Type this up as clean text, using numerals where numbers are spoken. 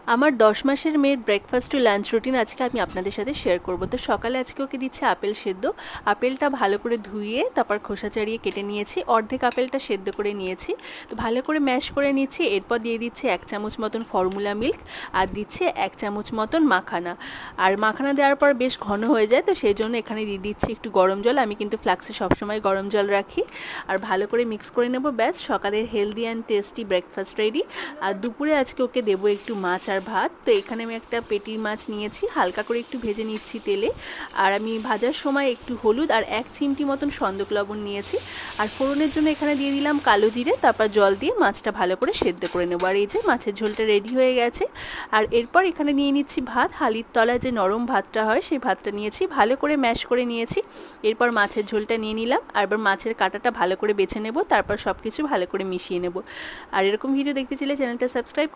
আমার 10 মাসের মেয়ের ব্রেকফাস্ট টু লাঞ্চ রুটিন আজকে আমি আপনাদের সাথে শেয়ার করব। তো সকালে আজকে ওকে দিচ্ছি আপেল সেদ্ধ। আপেলটা ভালো করে ধুয়ে তারপর খোসা ছাড়িয়ে কেটে নিয়েছি, অর্ধেক আপেলটা সেদ্ধ করে নিয়েছি। তো ভালো করে ম্যাশ করে নিচ্ছি। এরপর দিয়ে দিচ্ছি 1 চামচ মতন ফর্মুলা মিল্ক, আর দিচ্ছি 1 চামচ মতন মাখানা। আর মাখানা দেওয়ার পর বেশ ঘন হয়ে যায়, তো সেই জন্য এখানে দিয়ে দিচ্ছি একটু গরম জল। আমি কিন্তু ফ্লাক্সে সবসময় গরম জল রাখি। আর ভালো করে মিক্স করে নেব। ব্যাস, সকালের healthy and tasty breakfast ready. আর দুপুরে আজকে ওকে দেবো একটু মাছ আর ভাত। তো এখানে আমি একটা পেটির মাছ নিয়েছি, হালকা করে একটু ভেজে নিচ্ছি তেলে। আর আমি ভাজার সময় একটু হলুদ আর 1 চিমটি মতন সন্দক লবণ নিয়েছি। আর ফোড়নের জন্য এখানে দিয়ে দিলাম কালো জিরে, তারপর জল দিয়ে মাছটা ভালো করে সেদ্ধ করে নেবো। আর এই যে মাছের ঝোলটা রেডি হয়ে গেছে। আর এরপর এখানে নিয়ে নিচ্ছি ভাত। হালির তলায় যে নরম ভাতটা হয় সেই ভাতটা নিয়েছি, ভালো করে ম্যাশ করে নিয়েছি। এরপর মাছের ঝোলটা নিয়ে নিলাম, আর এবার মাছের কাঁটাটা ভালো করে বেছে নেব, তারপর সব কিছু ভালো করে মিশিয়ে নেব। আর এরকম ভিডিও দেখতে চাইলে চ্যানেলটা সাবস্ক্রাইব